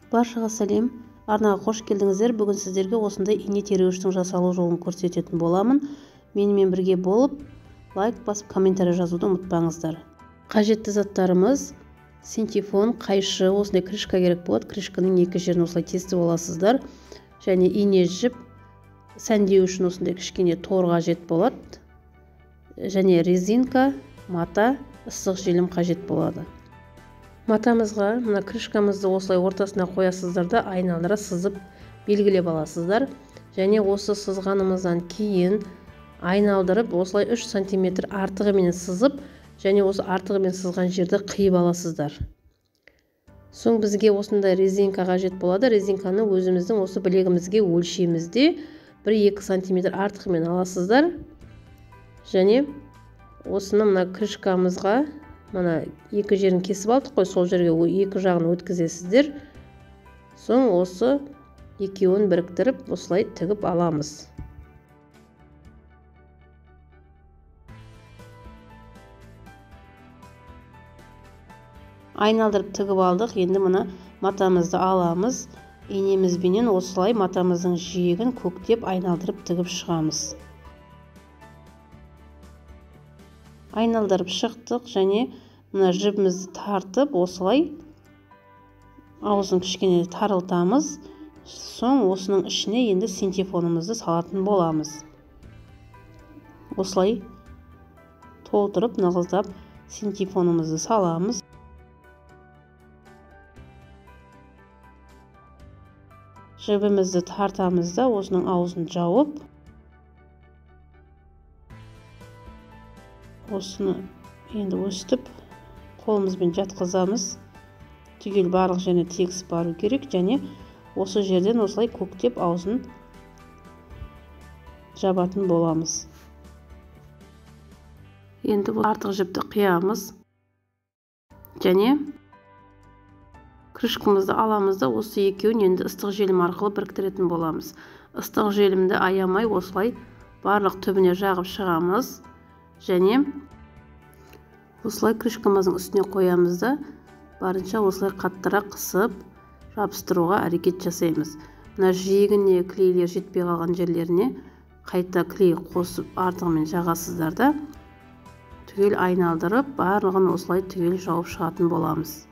Баршаға сәлем. Арнаға қош келдіңіздер. Бүгін сіздерге осындай ине тергеуіштің жасалу жолын көрсететін боламын. Менімен бірге болып, лайк басып, комментарий жазуды ұмытпаңыздар. Қажетті заттарымыз: синтефон, қайшы, осындай крышка керек болады. Крышканың екі жерін осылай кесіп аласыздар. Және ине жіп, сәндеу үшін осындай кішкене тор қажет болады. Және резинка, мата, ыстық желім қажет болады. Матамызға мына крышкамызды осылай ортасына қоясыздар да айналдыра сызып белгілеп аласыздар. Және осы сызғанымыздан кейін айналдырып осылай 3 см артығымен сызып, және осы артығымен сызған жерді қиып аласыздар. Соң бізге осындай резинка қажет болады. Резинканы өзіміздің осы білегімізге өлшемізде 1-2 см артығымен аласыздар. Және осыны мына крышкамызға мына екі жерін кесіп алдық қой, сол жерге екі жағын өткізесіздер. Соң осы екеуін біріктіріп осылай тігіп аламыз. Айналдырып тігіп алдық. Енді мына матамызды аламыз. Инемізбенен осылай матамыздың жиегін көктеп айналдырып тігіп шығамыз. Айналдырып шықтық, және мына жібімізді тартып осылай аузын кішкене тарылтамыз. Соң осының ішіне енді синтефонымызды салатын боламыз. Осылай толтырып, нығыздап синтефонымызды саламыз. Жібімізді тартамыз да осының аузын жауып, осыны енді өстіп қолымызбен жатқызамыз. Түгел барлық жеріне тегіс бару керек, және осы жерден осылай көктеп аузын жабатын боламыз. Енді артық жіпті қиямыз, және крышкамызды аламыз да осы екеуін енді ыстық желім арқылы біріктіретін боламыз. Ыстық желімді аямай осылай барлық түбіне жағып шығамыз. Және осылай крышкамыздың үстіне қоямыз да барынша осылай қаттырақ қысып жабыстыруға әрекет жасаймыз. Мына жиегіне клейлер жетпей қалған жерлеріне қайта клей қосып артығымен жағасыздар да түгел айналдырып барлығын осылай түгел жауып шығатын боламыз.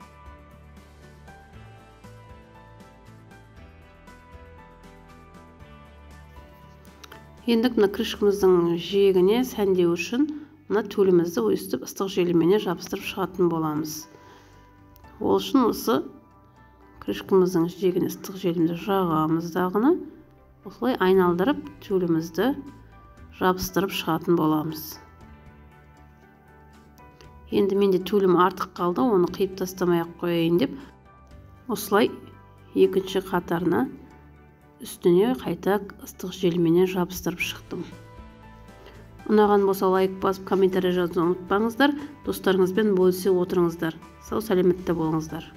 Енді мына крышкамыздың жиегіне сәндеу үшін мына төлімізді өстіп ыстық желіміне жабыстырып шығатын боламыз. Ол үшін осы крышкамыздың жиегіне ыстық желімді жағамыз дағыны осылай айналдырып төлімізді жабыстырып шығатын боламыз. Енді менде төлім артық қалды, оны қиып тастамай ақ қояйын деп осылай екінші қатарына үстіне қайта ыстық желіміне жабыстырып шықтым. Ұнаған болса лайк басып, комментарий жазуды ұмытпаңыздар. Достарыңызбен бөлісе отырыңыздар. Сау сәлеметте болыңыздар.